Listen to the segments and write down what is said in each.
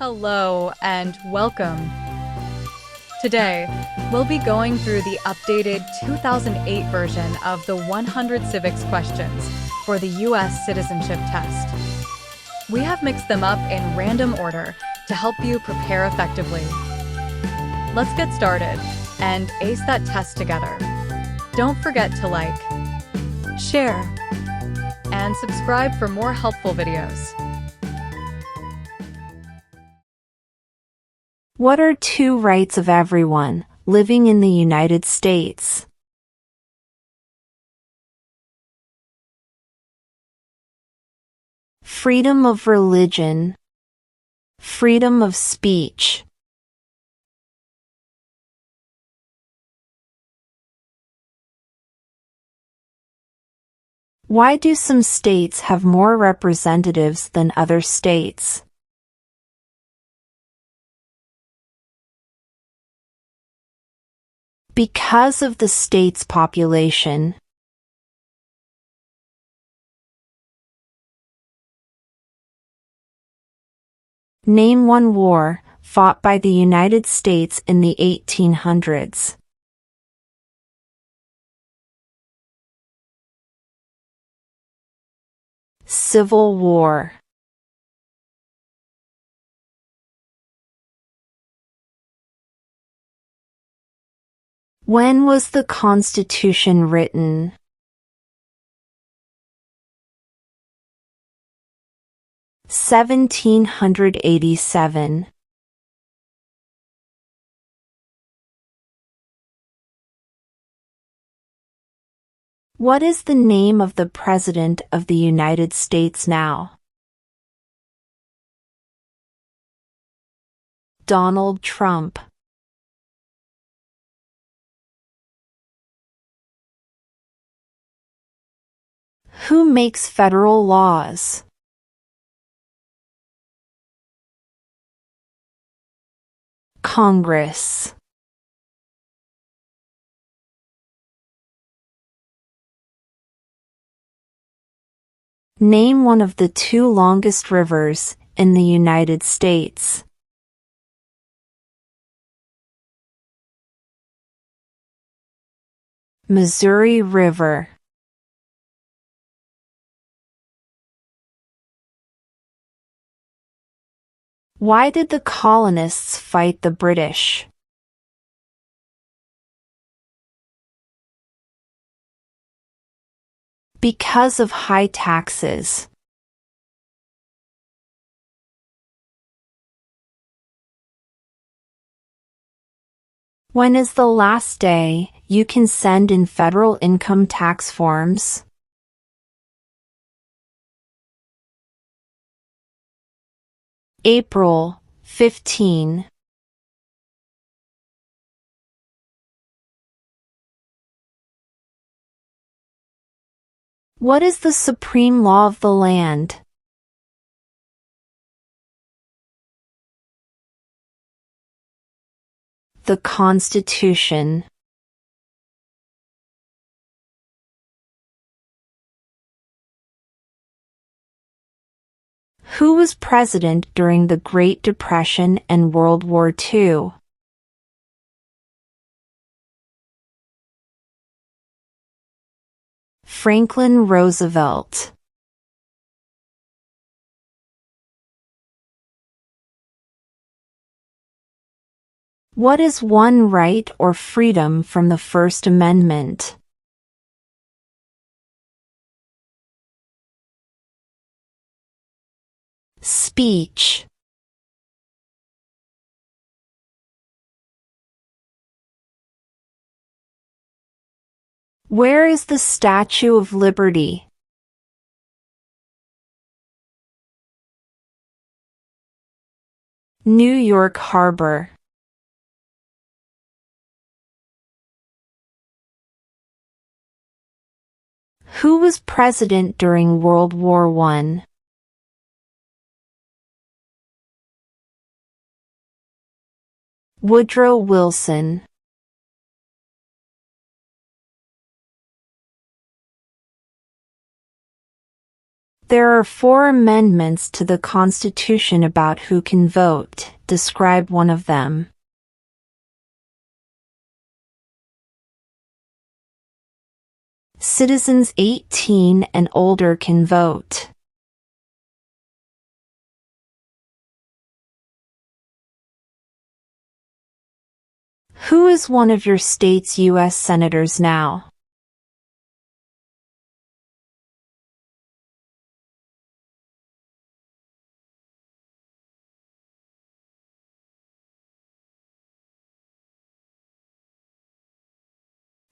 Hello and welcome. Today, we'll be going through the updated 2008 version of the 100 Civics Questions for the U.S. Citizenship Test. We have mixed them up in random order to help you prepare effectively. Let's get started and ace that test together. Don't forget to like, share, and subscribe for more helpful videos. What are two rights of everyone living in the United States? Freedom of religion, freedom of speech. Why do some states have more representatives than other states? Because of the state's population. Name one war fought by the United States in the 1800s. Civil War. When was the Constitution written? (1787). What is the name of the President of the United States now? Donald Trump. Who makes federal laws? Congress. Name one of the two longest rivers in the United States. Missouri River. Why did the colonists fight the British? Because of high taxes. When is the last day you can send in federal income tax forms? April 15. What is the supreme law of the land? The Constitution. Who was president during the Great Depression and World War II? Franklin Roosevelt. What is one right or freedom from the First Amendment? Speech. Where is the Statue of Liberty? New York Harbor. Who was president during World War I? Woodrow Wilson. There are 4 amendments to the Constitution about who can vote. Describe one of them. Citizens 18 and older can vote. Who is one of your state's U.S. senators now?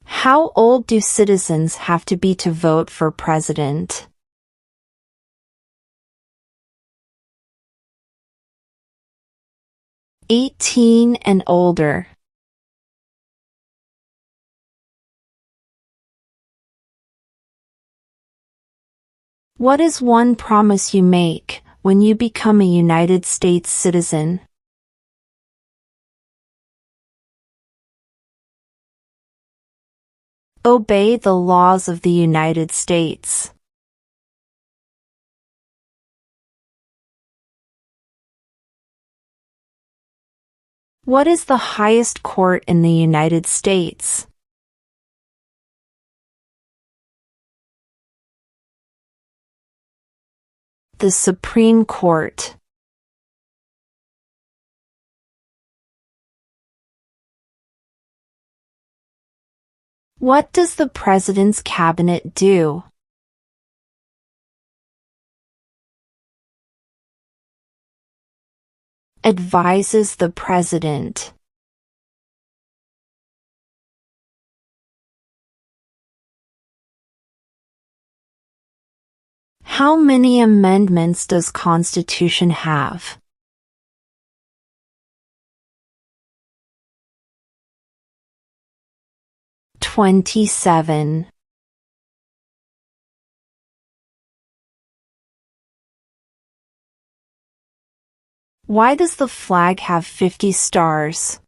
How old do citizens have to be to vote for president? "18 and older." What is one promise you make when you become a United States citizen? Obey the laws of the United States. What is the highest court in the United States? The Supreme Court. What does the President's Cabinet do? Advises the President. How many amendments does Constitution have? "27. Why does the flag have 50 stars?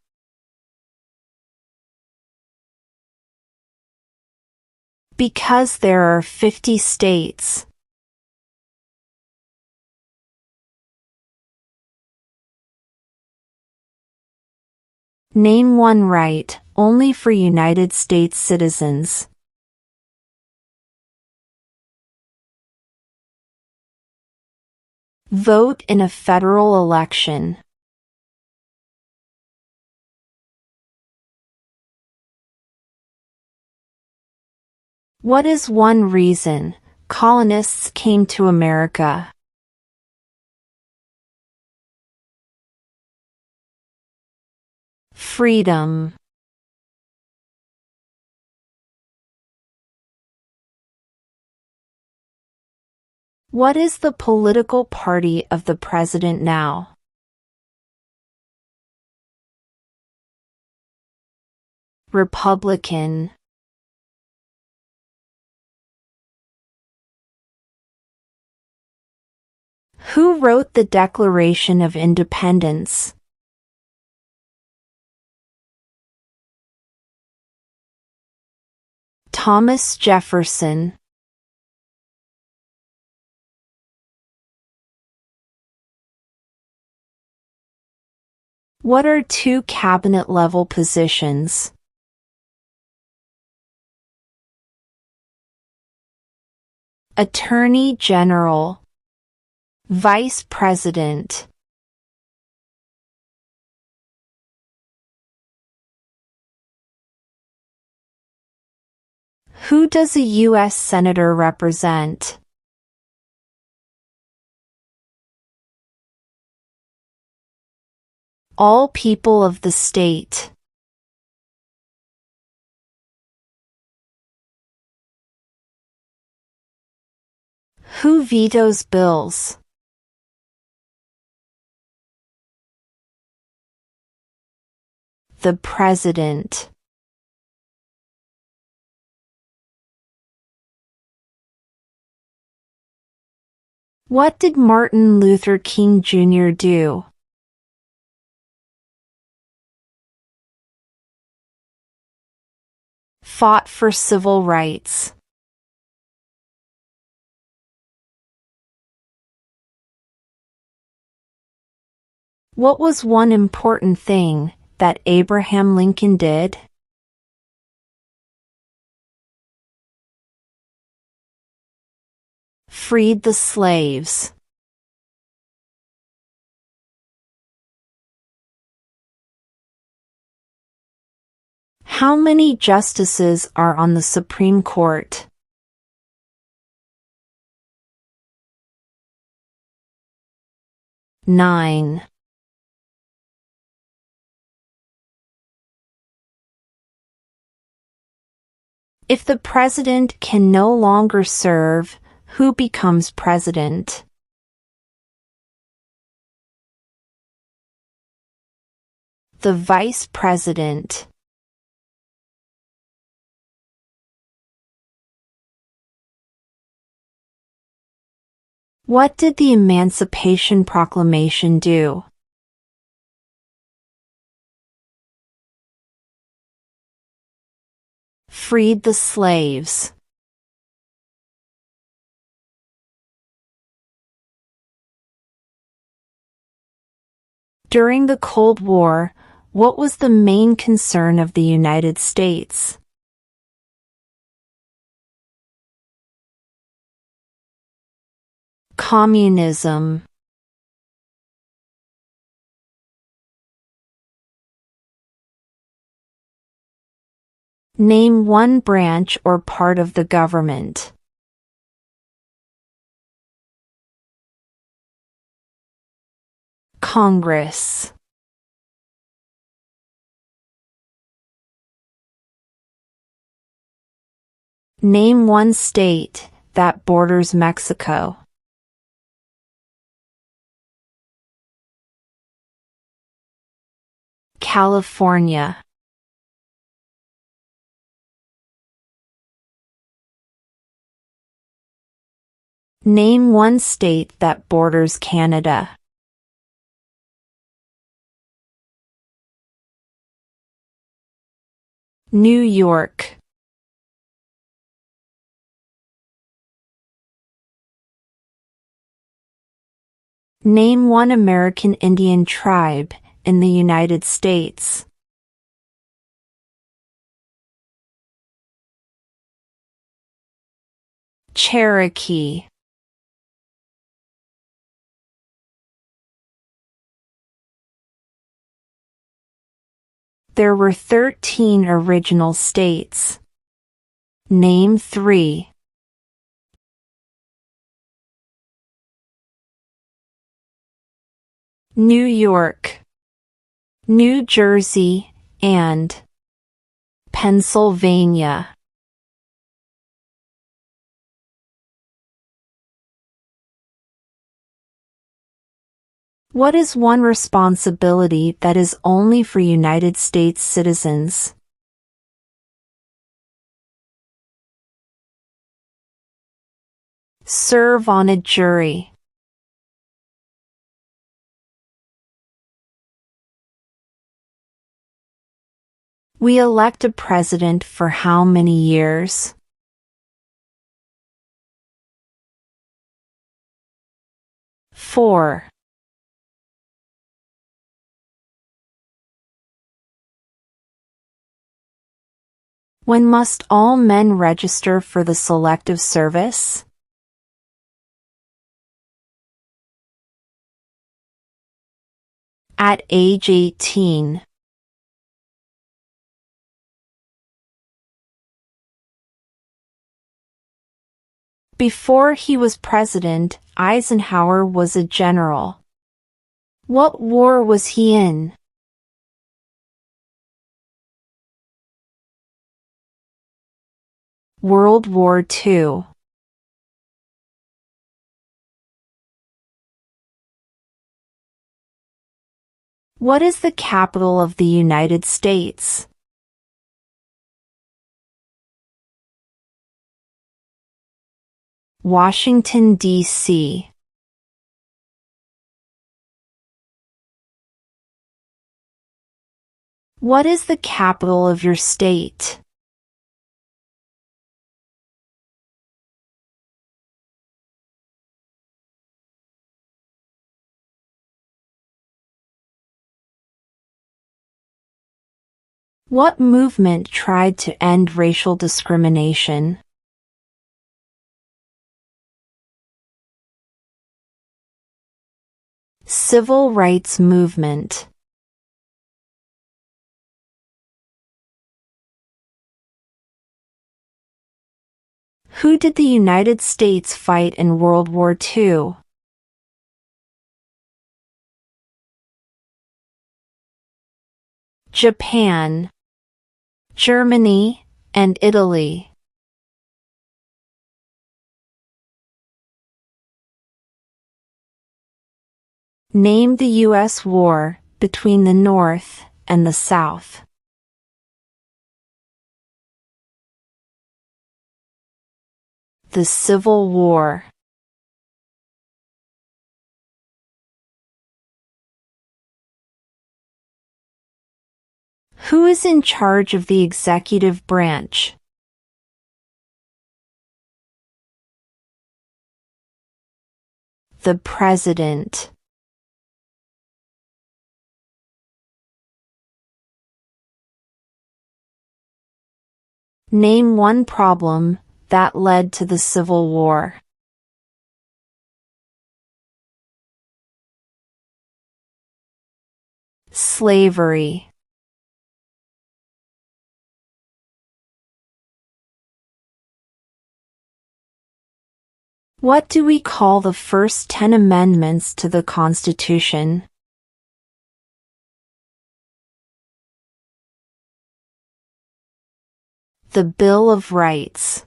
Because there are 50 states. Name one right only for United States citizens. Vote in a federal election. What is one reason colonists came to America? Freedom. What is the political party of the president now? Republican. Who wrote the Declaration of Independence? Thomas Jefferson. What are 2 cabinet-level positions? Attorney General. Vice President. Who does a U.S. Senator represent? All people of the state. Who vetoes bills? The President. What did Martin Luther King Jr. do? Fought for civil rights. What was one important thing that Abraham Lincoln did? Freed the slaves. How many justices are on the Supreme Court? 9. If the president can no longer serve, who becomes president? The vice president. What did the Emancipation Proclamation do? Freed the slaves. During the Cold War, what was the main concern of the United States? Communism. Name one branch or part of the government. Congress. Name one state that borders Mexico. California. Name one state that borders Canada. New York. Name one American Indian tribe in the United States. Cherokee. There were 13 original states. Name 3. New York, New Jersey, and Pennsylvania. What is one responsibility that is only for United States citizens? Serve on a jury. We elect a president for how many years? 4. When must all men register for the Selective Service? At age 18. Before he was president, Eisenhower was a general. What war was he in? World War II. What is the capital of the United States? Washington, D.C. What is the capital of your state? What movement tried to end racial discrimination? Civil rights movement. Who did the United States fight in World War II? Japan, Germany, and Italy. Name the U.S. war between the North and the South. The Civil War. Who is in charge of the executive branch? The President. Name one problem that led to the Civil War. Slavery. What do we call the first 10 amendments to the Constitution? The Bill of Rights.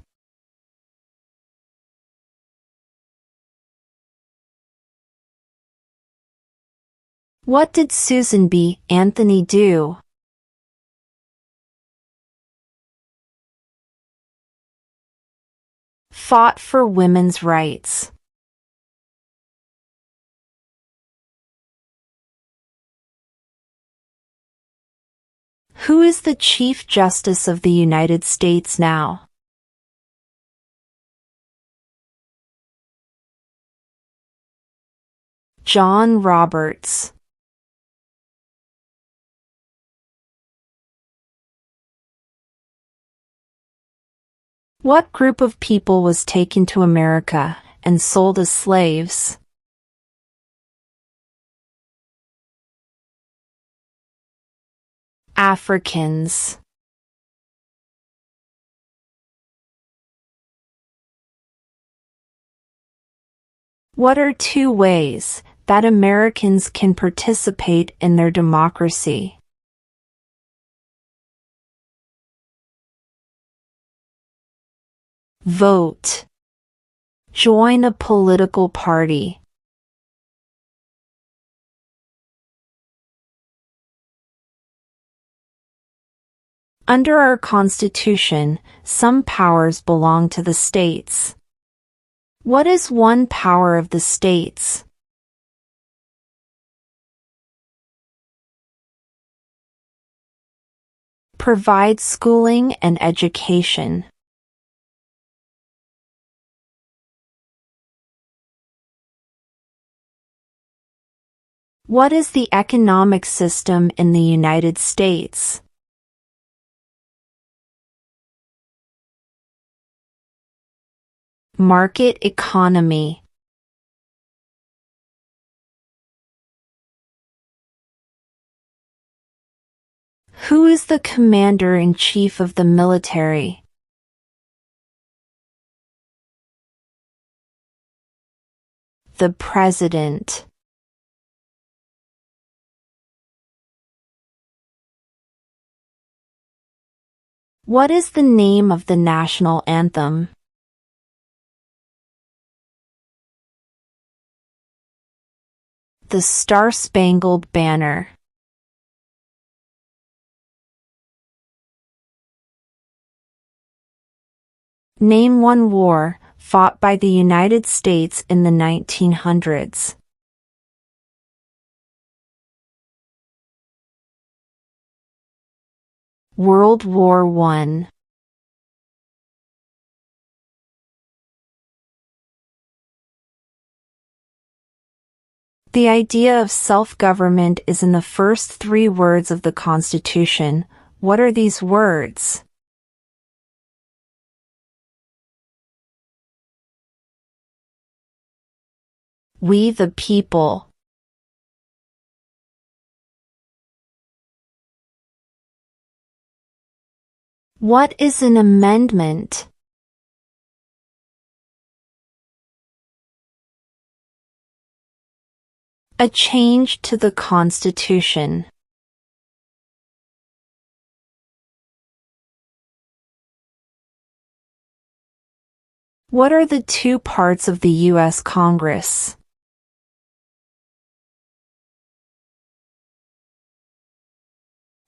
What did Susan B. Anthony do? Fought for women's rights. Who is the Chief Justice of the United States now? John Roberts. What group of people was taken to America and sold as slaves? Africans. What are two ways that Americans can participate in their democracy? Vote. Join a political party. Under our Constitution, some powers belong to the states. What is one power of the states? Provide schooling and education. What is the economic system in the United States? Market economy. Who is the commander-in-chief of the military? The President. What is the name of the national anthem? The Star-Spangled Banner. Name one war fought by the United States in the 1900s. World War I. The idea of self-government is in the first 3 words of the Constitution. What are these words? We the people. What is an amendment? A change to the Constitution. What are the two parts of the U.S. Congress?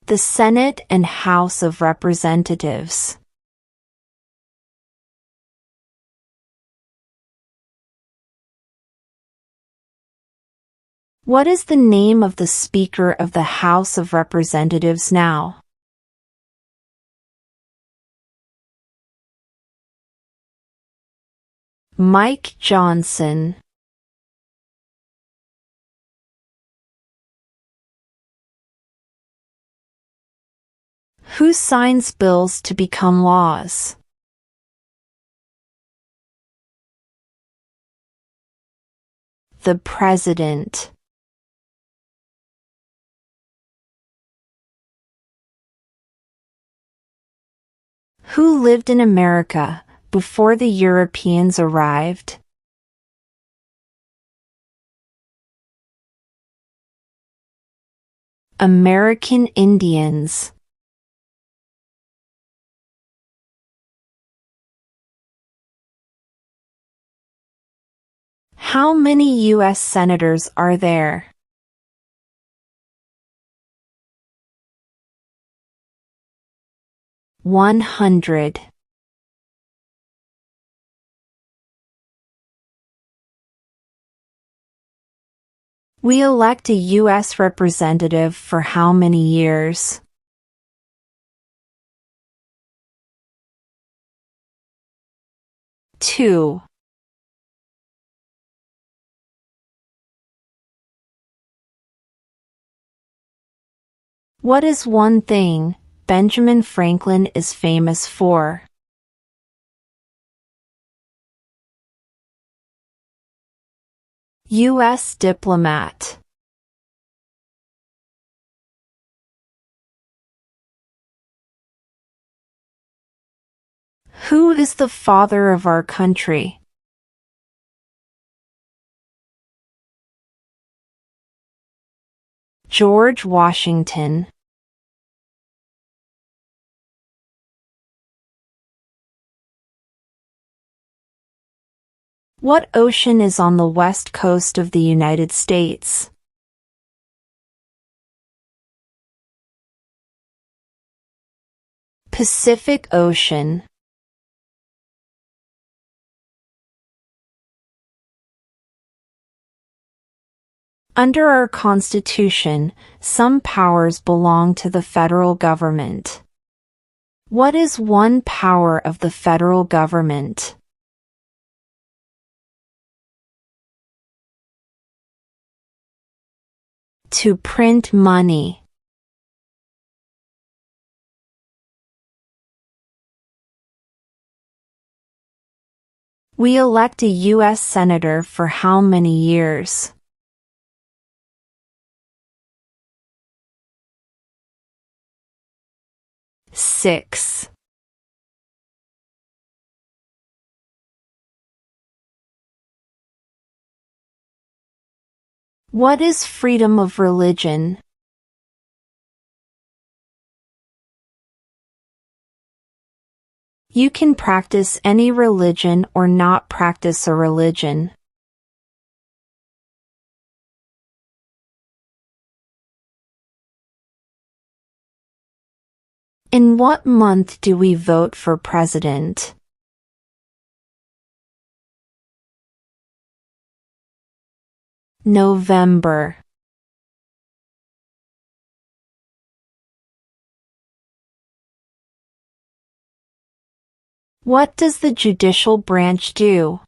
The Senate and House of Representatives. What is the name of the Speaker of the House of Representatives now? Mike Johnson. Who signs bills to become laws? The President. Who lived in America before the Europeans arrived? American Indians. How many U.S. senators are there? (100). We elect a U.S. representative for how many years? 2. What is one thing Benjamin Franklin is famous for? U.S. diplomat. Who is the father of our country? George Washington. What ocean is on the west coast of the United States? Pacific Ocean. Under our Constitution, some powers belong to the federal government. What is one power of the federal government? To print money. We elect a U.S. Senator for how many years? Six. What is freedom of religion? You can practice any religion or not practice a religion. In what month do we vote for president? November. What does the judicial branch do?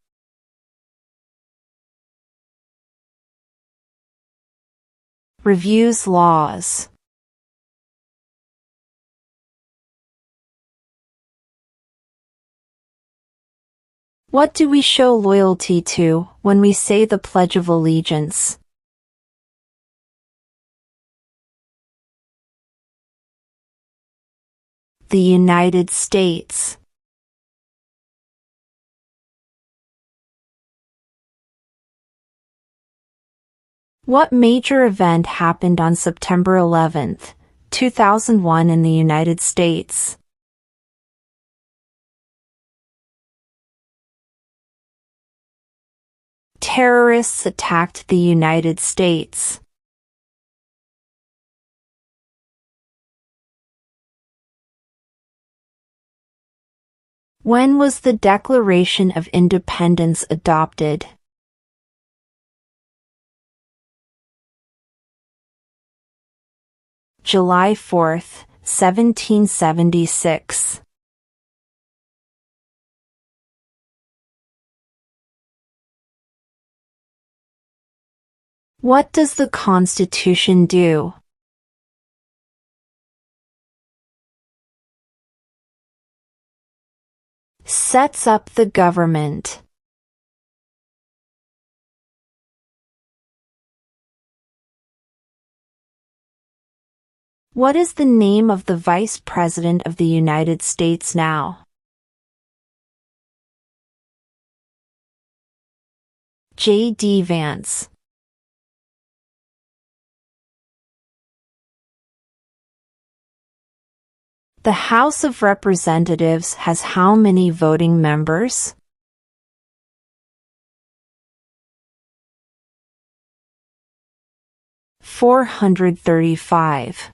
Reviews laws. What do we show loyalty to when we say the Pledge of Allegiance? The United States. What major event happened on September 11, 2001 in the United States? Terrorists attacked the United States. When was the Declaration of Independence adopted? July 4, 1776. What does the Constitution do? Sets up the government. What is the name of the Vice President of the United States now? J.D. Vance. The House of Representatives has how many voting members? (435).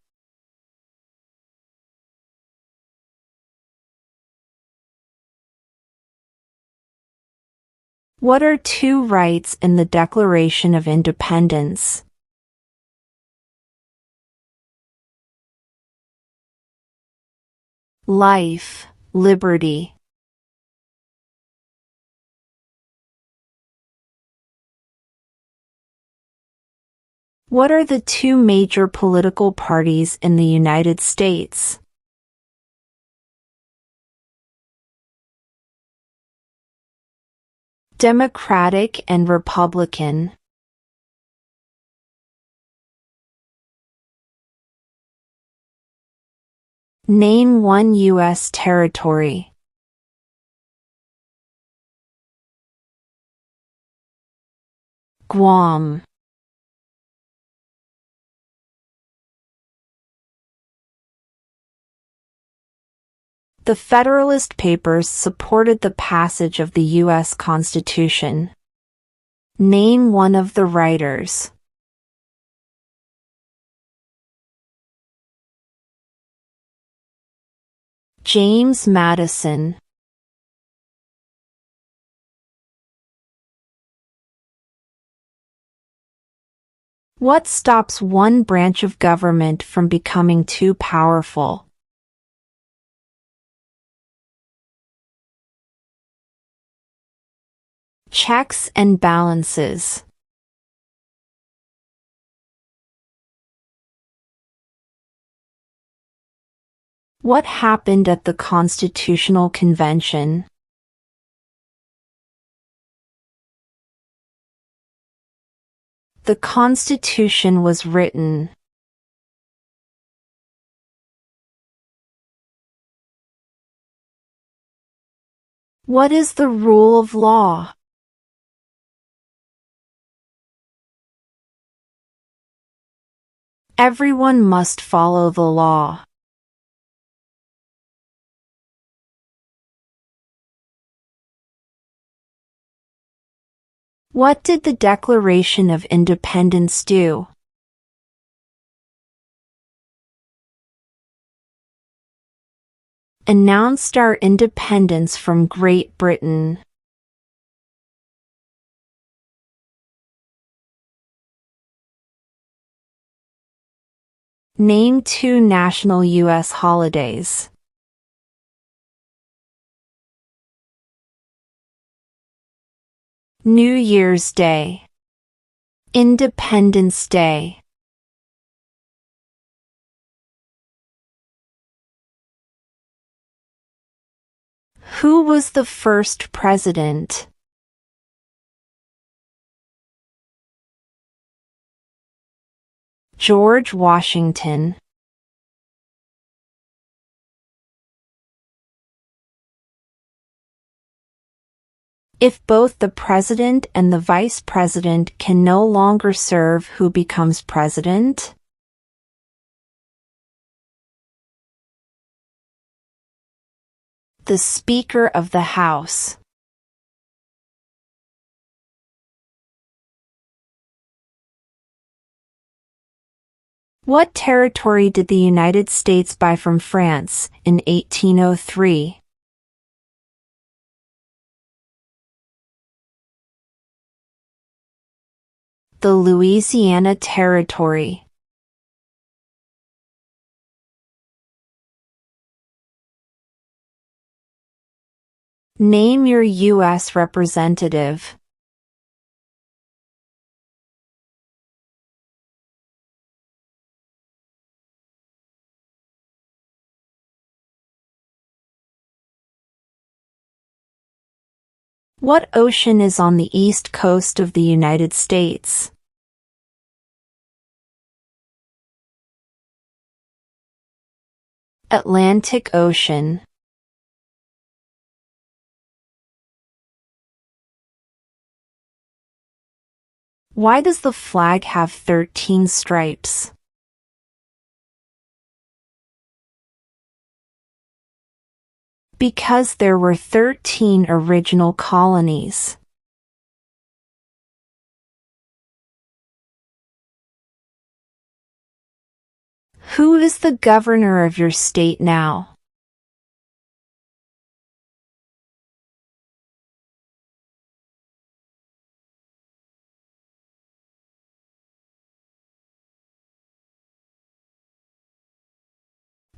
What are two rights in the Declaration of Independence? Life, liberty. What are the two major political parties in the United States? Democratic and Republican. Name one U.S. territory. Guam. The Federalist Papers supported the passage of the U.S. Constitution. Name one of the writers. James Madison. What stops one branch of government from becoming too powerful? Checks and balances. What happened at the Constitutional Convention? The Constitution was written. What is the rule of law? Everyone must follow the law. What did the Declaration of Independence do? Announced our independence from Great Britain. Name two national U.S. holidays. New Year's Day. Independence Day. Who was the first president? George Washington. If both the president and the vice president can no longer serve, who becomes president? The Speaker of the House. What territory did the United States buy from France in 1803? The Louisiana Territory. Name your U.S. representative. What ocean is on the east coast of the United States? Atlantic Ocean. Why does the flag have 13 stripes? Because there were 13 original colonies. Who is the governor of your state now?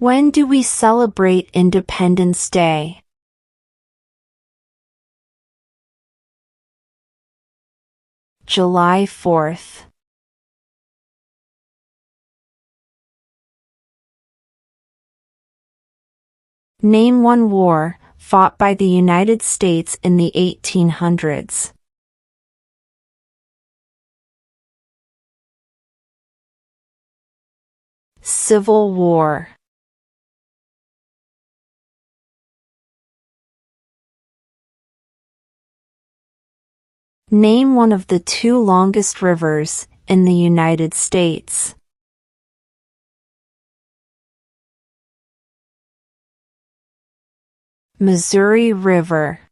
When do we celebrate Independence Day? July 4th. Name one war fought by the United States in the 1800s. Civil War. Name one of the two longest rivers in the United States. Missouri River.